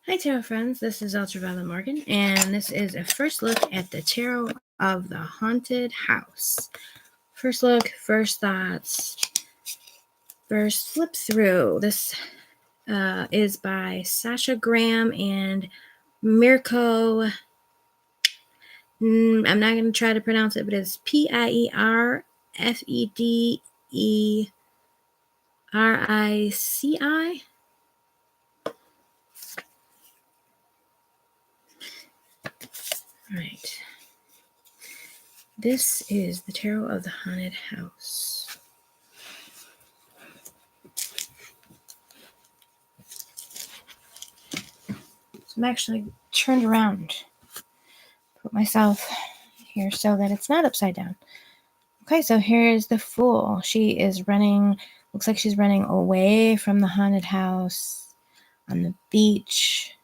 Hi Tarot friends, this is Ultraviolet Morgan, and this is a first look at the Tarot of the Haunted House. First look, first thoughts, first flip through. This is by Sasha Graham and Mirko. I'm not going to try to pronounce it, but it's Pierfederici. All right. This is the Tarot of the Haunted House. So I'm actually turned around. Put myself here so that it's not upside down. Okay, so here's the Fool. She is running, looks like she's running away from the haunted house on the beach.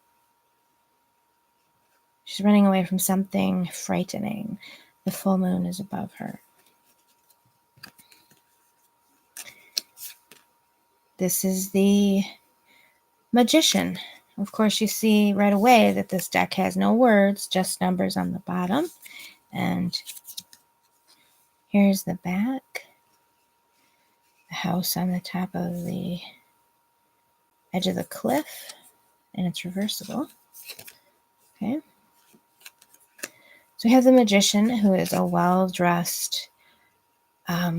She's running away from something frightening. The full moon is above her. This is the Magician. Of course, you see right away that this deck has no words, just numbers on the bottom. And here's the back. The house on the top of the edge of the cliff, and it's reversible. Okay. So we have the Magician, who is a well-dressed,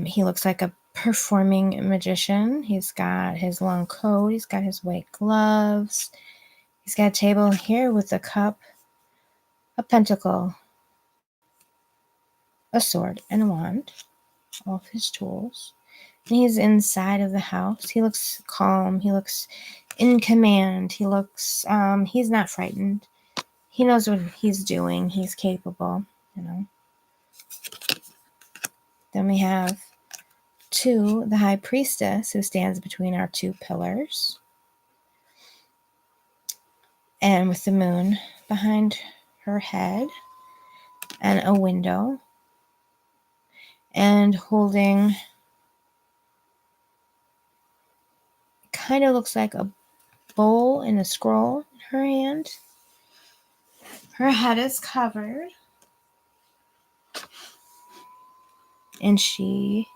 he looks like a performing magician. He's got his long coat, he's got his white gloves, he's got a table here with a cup, a pentacle, a sword, and a wand, all of his tools. And he's inside of the house. He looks calm, he looks in command, he looks, he's not frightened. He knows what he's doing, he's capable, you know. Then we have the High Priestess, who stands between our two pillars, and with the moon behind her head, and a window, and holding, kind of looks like a bowl and a scroll in her hand. Her head is covered, and she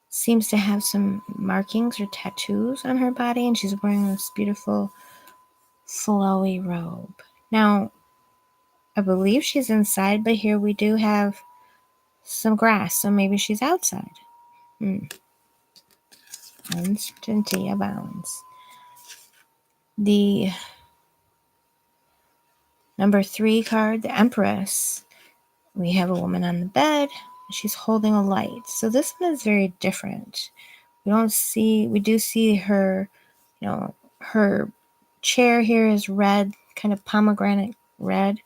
seems to have some markings or tattoos on her body, and she's wearing this beautiful flowy robe. Now, I believe she's inside, but here we do have some grass, so maybe she's outside. Uncertainty abounds. The number 3 card, the Empress. We have a woman on the bed. She's holding a light. So this one is very different. We do see her, her chair here is red, kind of pomegranate red.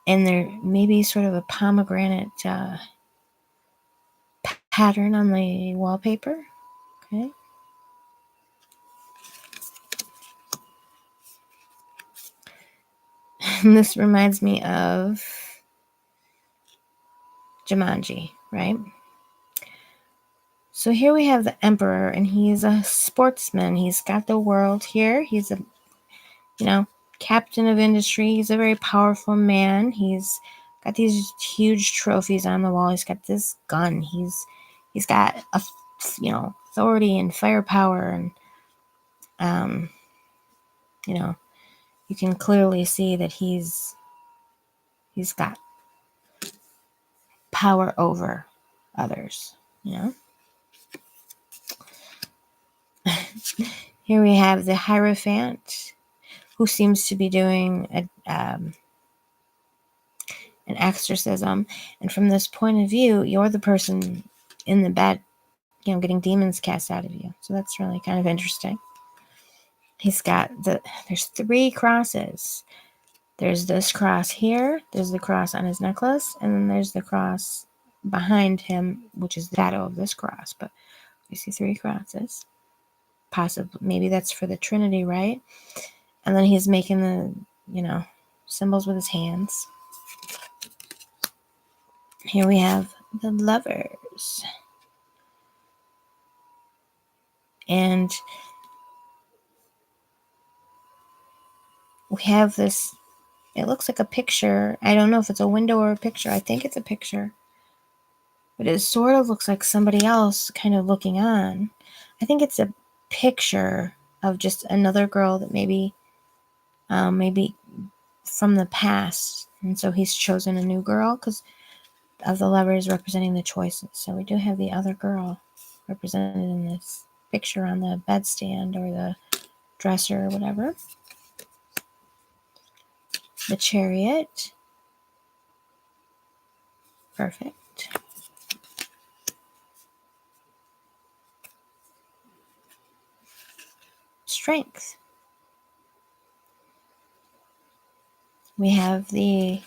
And there may be sort of a pomegranate pattern on the wallpaper. Okay. And this reminds me of Jumanji, right? So here we have the Emperor, and he's a sportsman. He's got the world here. He's a, captain of industry. He's a very powerful man. He's got these huge trophies on the wall. He's got this gun. He's got authority and firepower, and you can clearly see that he's got power over others. Here we have the Hierophant, who seems to be doing an exorcism. And from this point of view, you're the person in the bed, getting demons cast out of you. So that's really kind of interesting. He's got there's 3 crosses. There's this cross here, there's the cross on his necklace, and then there's the cross behind him, which is the shadow of this cross. But we see 3 crosses. Possibly, maybe that's for the Trinity, right? And then he's making the, symbols with his hands. Here we have the Lovers. And we have this, it looks like a picture. I don't know if it's a window or a picture. I think it's a picture. But it sort of looks like somebody else kind of looking on. I think it's a picture of just another girl that maybe from the past. And so he's chosen a new girl because of the lovers representing the choices. So we do have the other girl represented in this picture on the bedstand or the dresser or whatever. The Chariot. Perfect. Strength. We have the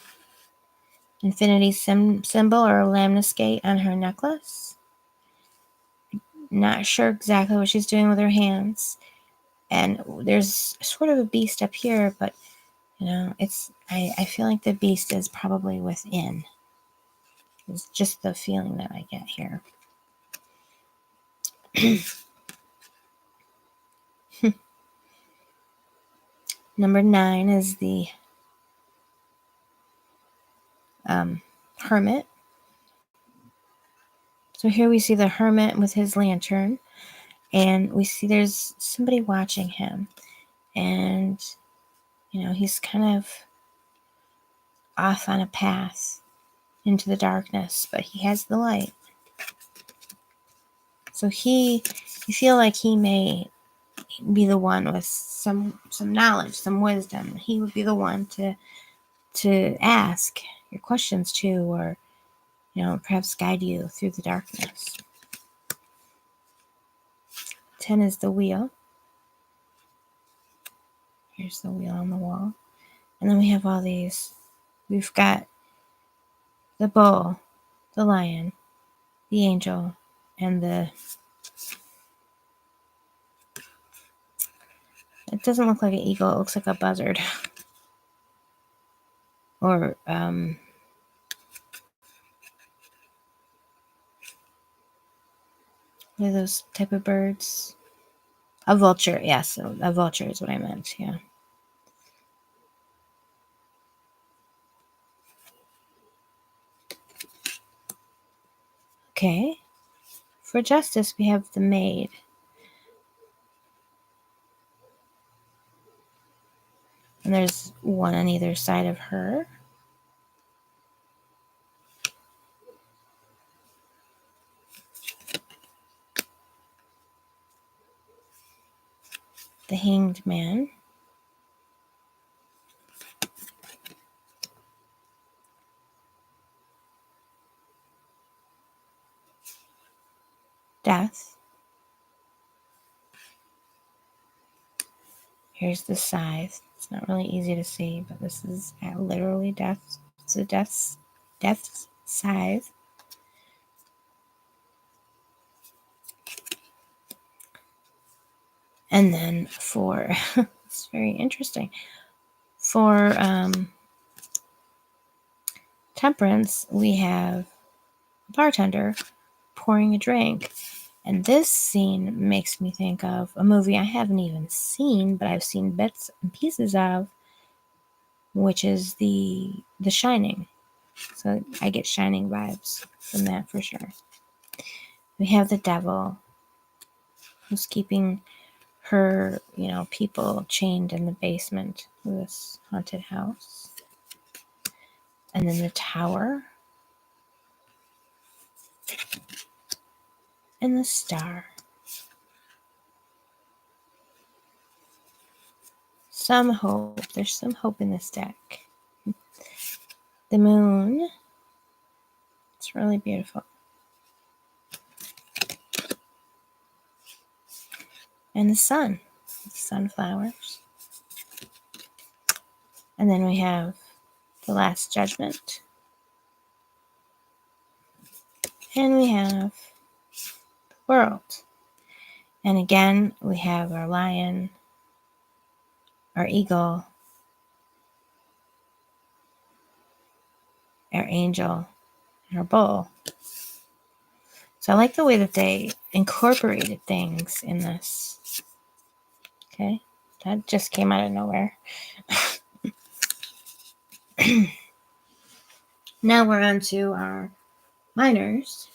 infinity symbol or lamniscate on her necklace. Not sure exactly what she's doing with her hands. And there's sort of a beast up here, but it's I feel like the beast is probably within. It's just the feeling that I get here. Number 9 is the hermit. So here we see the hermit with his lantern, and we see there's somebody watching him, and he's kind of off on a path into the darkness, but he has the light. So you feel like he may be the one with some knowledge, some wisdom. He would be the one to ask your questions to, or perhaps guide you through the darkness. 10 is the wheel. Here's the wheel on the wall. And then we have all these. We've got the bull, the lion, the angel, and it doesn't look like an eagle, it looks like a buzzard. Or what are those type of birds? A vulture, yes, a vulture is what I meant, yeah. Okay. For justice, we have the maid. And there's one on either side of her. The hanged man. Death. Here's the scythe. It's not really easy to see, but this is literally death. It's a death's scythe. And then for, it's very interesting, for temperance, we have a bartender pouring a drink. And this scene makes me think of a movie I haven't even seen, but I've seen bits and pieces of, which is The Shining. So I get Shining vibes from that for sure. We have the devil who's keeping her, people chained in the basement of this haunted house. And then the tower. And the star. Some hope. There's some hope in this deck. The moon. It's really beautiful. And the sun. Sunflowers. And then we have the Last Judgment. And we have the world. And again, we have our lion, our eagle, our angel, and our bull. So I like the way that they incorporated things in this. Okay, that just came out of nowhere. Now we're on to our minors.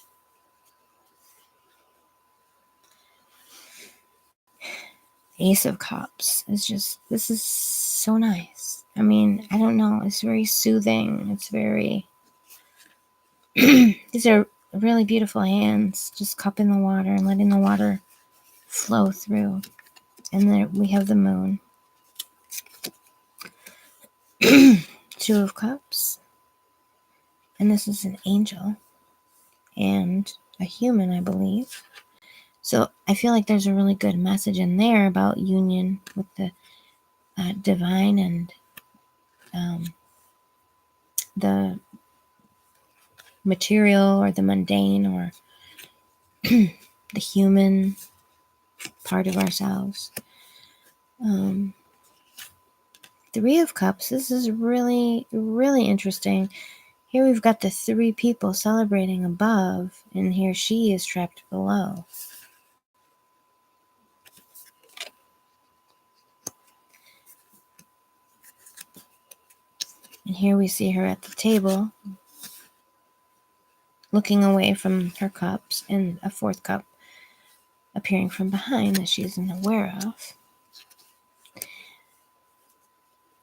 Ace of Cups is just, this is so nice. I mean, I don't know. It's very soothing. It's very, these are really beautiful hands. Just cupping the water and letting the water flow through. And then we have the moon. Two of Cups. And this is an angel and a human, I believe. So I feel like there's a really good message in there about union with the divine and the material or the mundane or the human part of ourselves. Three of Cups. This is really, really interesting. Here we've got the three people celebrating above, and here she is trapped below. And here we see her at the table, looking away from her cups, and a fourth cup appearing from behind that she isn't aware of.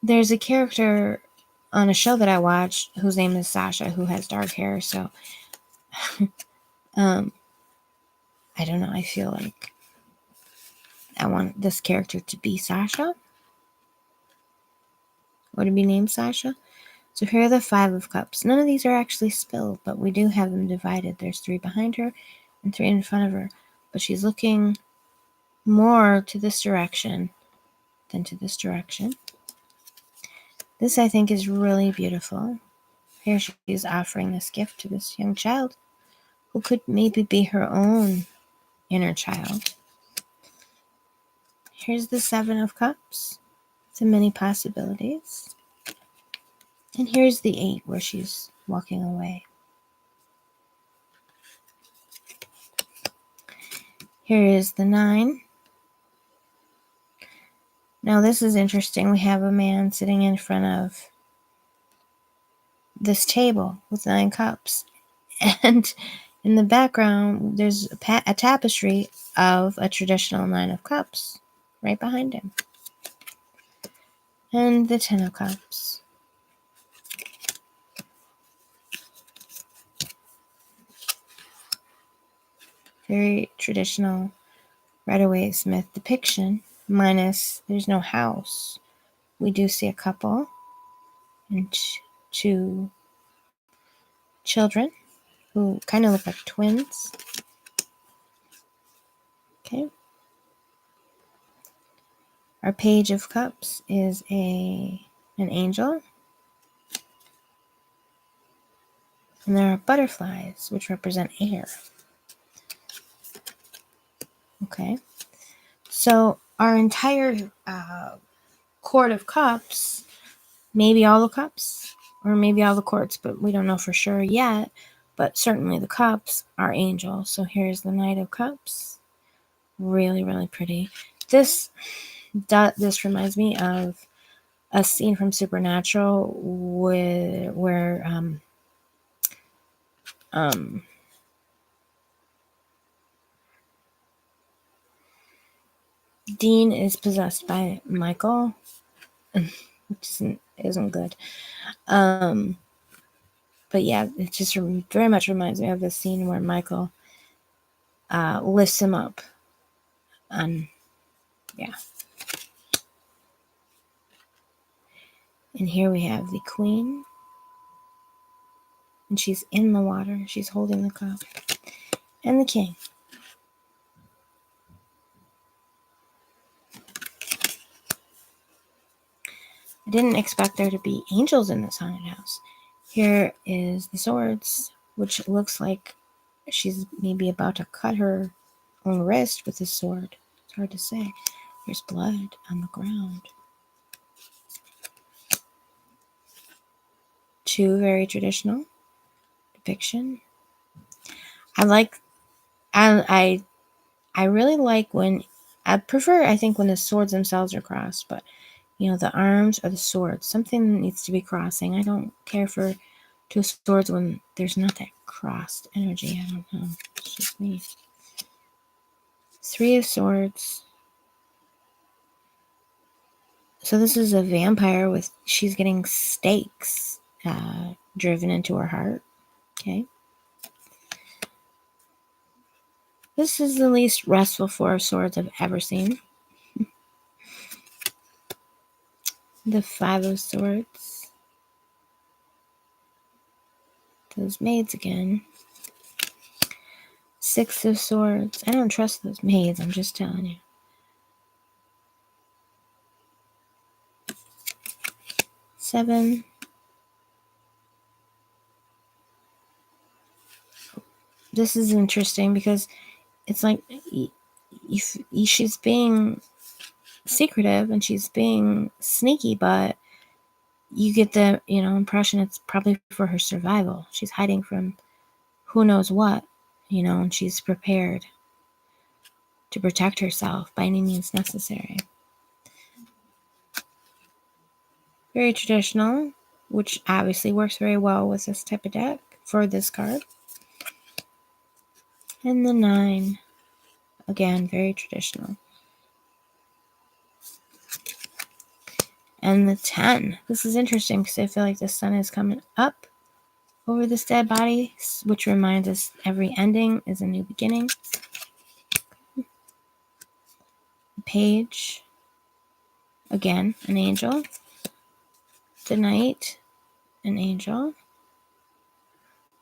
There's a character on a show that I watched whose name is Sasha, who has dark hair, so I don't know, I feel like I want this character to be Sasha, or to be named Sasha. So here are the Five of Cups. None of these are actually spilled, but we do have them divided. There's three behind her and three in front of her, but she's looking more to this direction than to this direction. This, I think, is really beautiful. Here she is offering this gift to this young child who could maybe be her own inner child. Here's the Seven of Cups. So many possibilities. And here's the Eight where she's walking away. Here is the Nine. Now this is interesting. We have a man sitting in front of this table with 9 cups. And in the background, there's a tapestry of a traditional 9 of cups right behind him. And the 10 of cups. Very traditional Rider-Waite-Smith depiction, minus there's no house. We do see a couple and 2 children who kind of look like twins. Okay. Our Page of Cups is an angel. And there are butterflies, which represent air. Okay. So our entire Court of Cups, maybe all the cups, or maybe all the courts, but we don't know for sure yet. But certainly the cups are angels. So here's the Knight of Cups. Really, really pretty. This reminds me of a scene from Supernatural where Dean is possessed by Michael, which isn't good. But yeah, it just very much reminds me of the scene where Michael lifts him up. Yeah. And here we have the Queen. And she's in the water. She's holding the cup. And the King. I didn't expect there to be angels in this haunted house. Here is the Swords, which looks like she's maybe about to cut her own wrist with this sword. It's hard to say. There's blood on the ground. 2 very traditional depiction. I really like when, I prefer, I think, when the swords themselves are crossed, but the arms or the swords. Something needs to be crossing. I don't care for two swords when there's not that crossed energy. I don't know. It's just me. Three of Swords. So this is a vampire she's getting stakes driven into her heart. Okay. This is the least restful Four of Swords I've ever seen. The Five of Swords. Those maids again. Six of Swords. I don't trust those maids, I'm just telling you. Seven. This is interesting because it's like she's being secretive and she's being sneaky, but you get the impression it's probably for her survival. She's hiding from who knows what, and she's prepared to protect herself by any means necessary. Very traditional, which obviously works very well with this type of deck for this card. And the 9, again, very traditional. And the 10. This is interesting because I feel like the sun is coming up over this dead body, which reminds us every ending is a new beginning. The Page. Again, an angel. The Knight, an angel.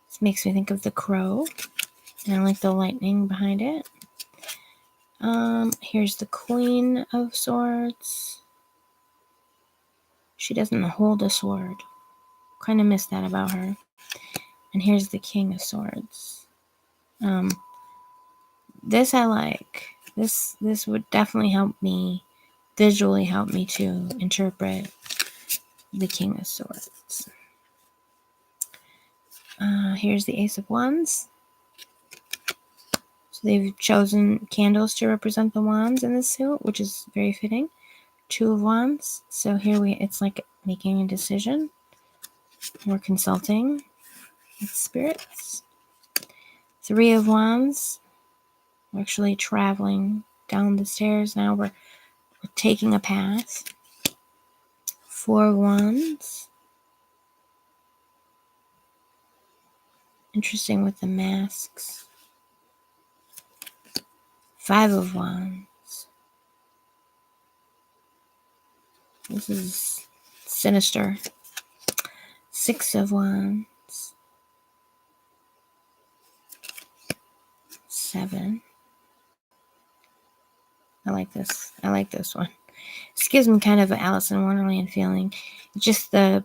This makes me think of the Crow. And I like the lightning behind it. Here's the Queen of Swords. She doesn't hold a sword. Kind of miss that about her. And here's the King of Swords. This I like. This would definitely visually help me to interpret the King of Swords. Here's the Ace of Wands. So they've chosen candles to represent the wands in this suit, which is very fitting. Two of Wands. So here it's like making a decision. We're consulting with spirits. Three of Wands. We're actually traveling down the stairs now. We're taking a path. Four of Wands. Interesting with the masks. Five of Wands. This is sinister. Six of Wands. 7. I like this. I like this one. This gives me kind of an Alice in Wonderland feeling. Just the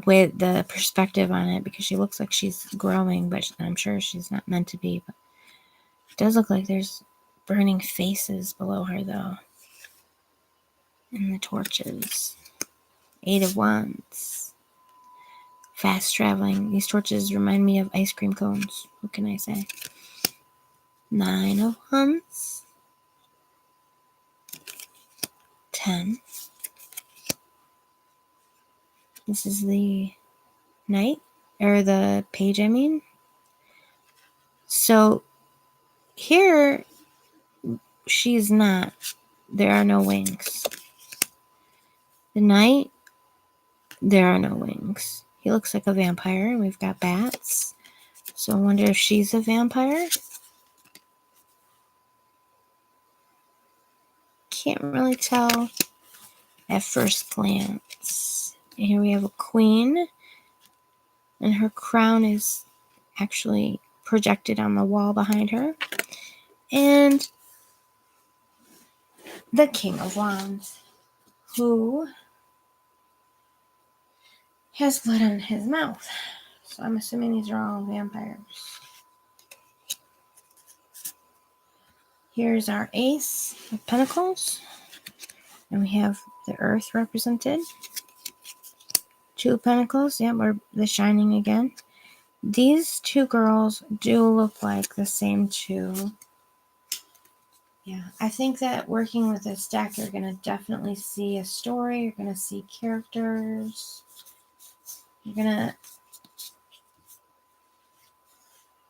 way, the perspective on it, because she looks like she's growing, but I'm sure she's not meant to be. But it does look like there's burning faces below her, though. And the torches. 8 of Wands. Fast traveling. These torches remind me of ice cream cones. What can I say? 9 of Wands. 10. This is the Knight, or the Page, I mean. So here, she's not. There are no wings. The Knight, there are no wings. He looks like a vampire. We've got bats. So I wonder if she's a vampire. Can't really tell at first glance. Here we have a queen, and her crown is actually projected on the wall behind her. And the King of Wands, who has blood on his mouth. So I'm assuming these are all vampires. Here's our Ace of Pentacles. And we have the Earth represented. 2 of Pentacles. Yeah, we're the Shining again. These two girls do look like the same two Yeah, I think that working with this deck, you're going to definitely see a story. You're going to see characters. You're going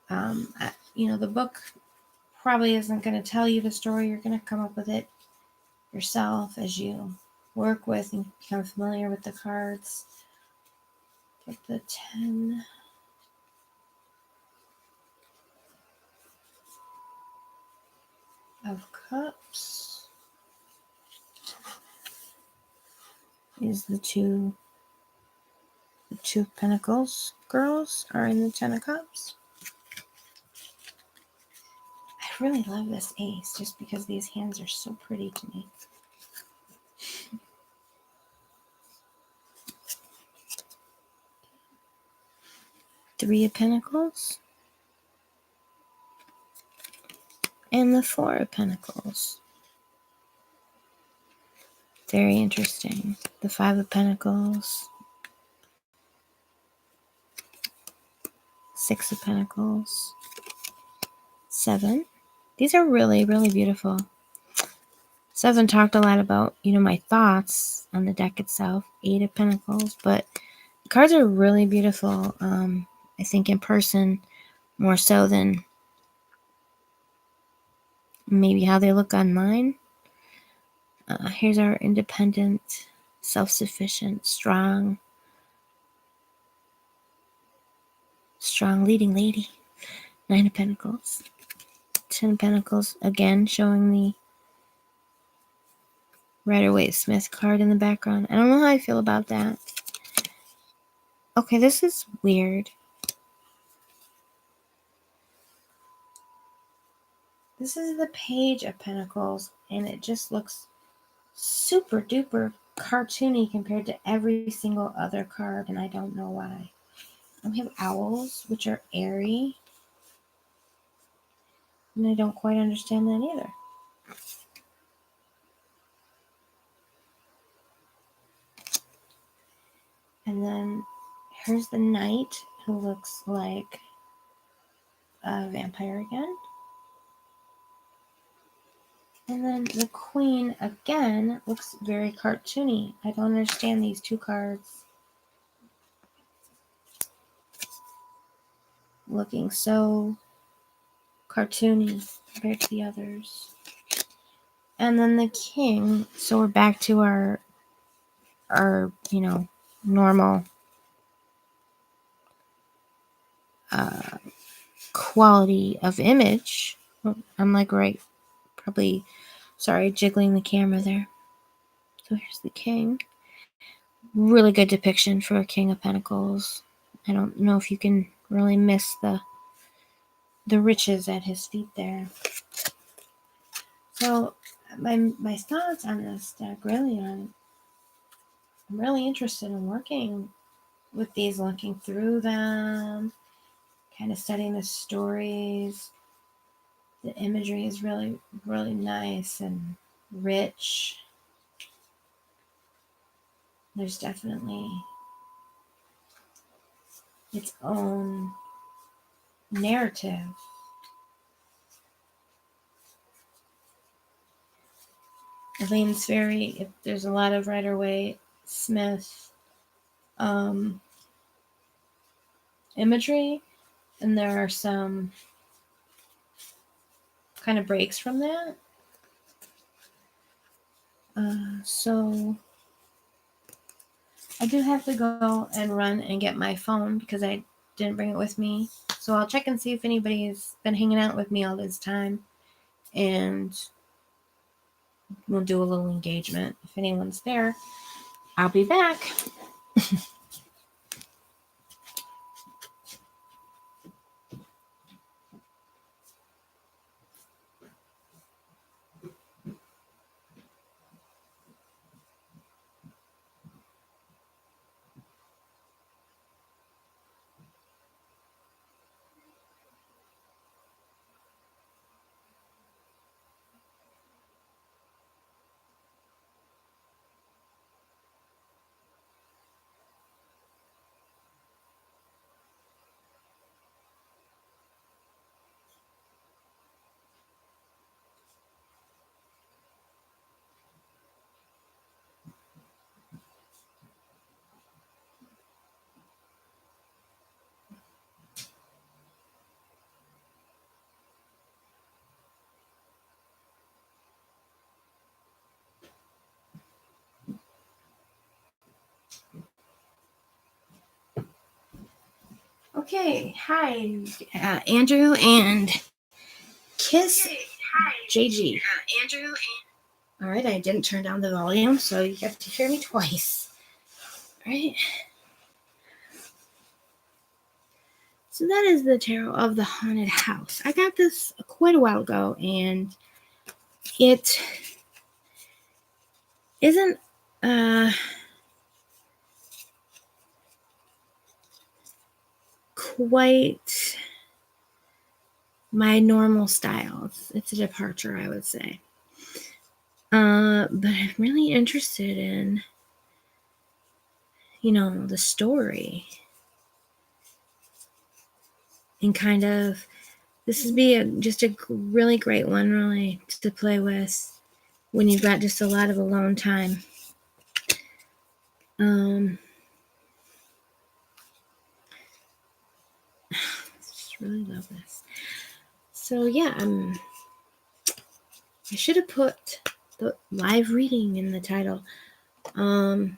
to, the book probably isn't going to tell you the story. You're going to come up with it yourself as you work with and become familiar with the cards. Get the 10 of Cups. Is the two Pentacles girls are in the 10 of Cups. I really love this ace just because these hands are so pretty to me. Three of Pentacles and the Four of Pentacles. Very interesting. The Five of Pentacles, Six of Pentacles, Seven. These are really, really beautiful. Seven talked a lot about, my thoughts on the deck itself. Eight of Pentacles, but the cards are really beautiful. I think in person more so than maybe how they look online. Here's our independent, self-sufficient, strong leading lady. Nine of Pentacles. 10 of Pentacles, again showing the Rider-Waite-Smith card in the background. I don't know how I feel about that. Okay, this is weird. This is the Page of Pentacles, and it just looks super duper cartoony compared to every single other card, and I don't know why. We have owls, which are airy, and I don't quite understand that either. And then here's the Knight, who looks like a vampire again. And then the Queen, again, looks very cartoony. I don't understand these two cards looking so cartoony compared to the others. And then the King, so we're back to our normal quality of image. I'm like probably, sorry, jiggling the camera there. So here's the King. Really good depiction for a King of Pentacles. I don't know if you can really miss the riches at his feet there. So my thoughts on this deck, really, I'm really interested in working with these, looking through them, kind of studying the stories. The imagery is really, really nice and rich. There's definitely its own narrative. Elaine's there's a lot of Rider-Waite-Smith imagery, and there are some kind of breaks from that. So I do have to go and run and get my phone because I didn't bring it with me. So I'll check and see if anybody's been hanging out with me all this time, and we'll do a little engagement. If anyone's there, I'll be back. Okay, hi, Andrew and Kiss JG. All right, I didn't turn down the volume, so you have to hear me twice. All right. So that is the Tarot of the Haunted House. I got this quite a while ago, and it isn't quite my normal style. It's a departure, I would say. But I'm really interested in, the story. And kind of, this would be just a really great one, really, to play with when you've got just a lot of alone time. I just really love this. So yeah, I should have put the live reading in the title. All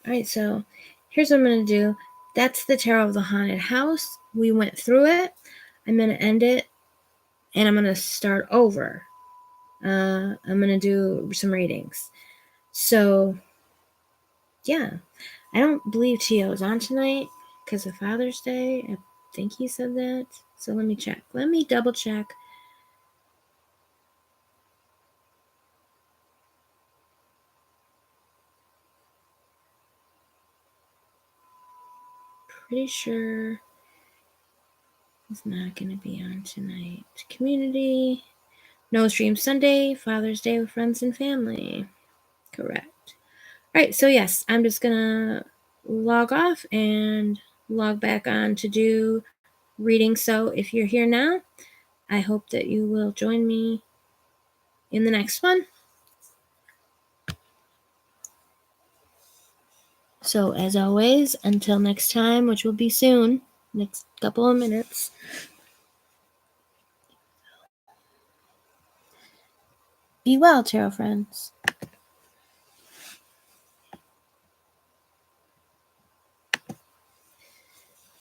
right, so here's what I'm going to do. That's the Tarot of the Haunted House. We went through it. I'm going to end it, and I'm going to start over. I'm going to do some readings. So, yeah. I don't believe Tio is on tonight because of Father's Day. I think he said that. So let me check. Let me double check. Pretty sure he's not going to be on tonight. Community. No stream Sunday. Father's Day with friends and family. Correct. All right. So yes, I'm just going to log off and log back on to do reading. So if you're here now, I hope that you will join me in the next one. So as always, until next time, which will be soon, next couple of minutes, be well, tarot friends.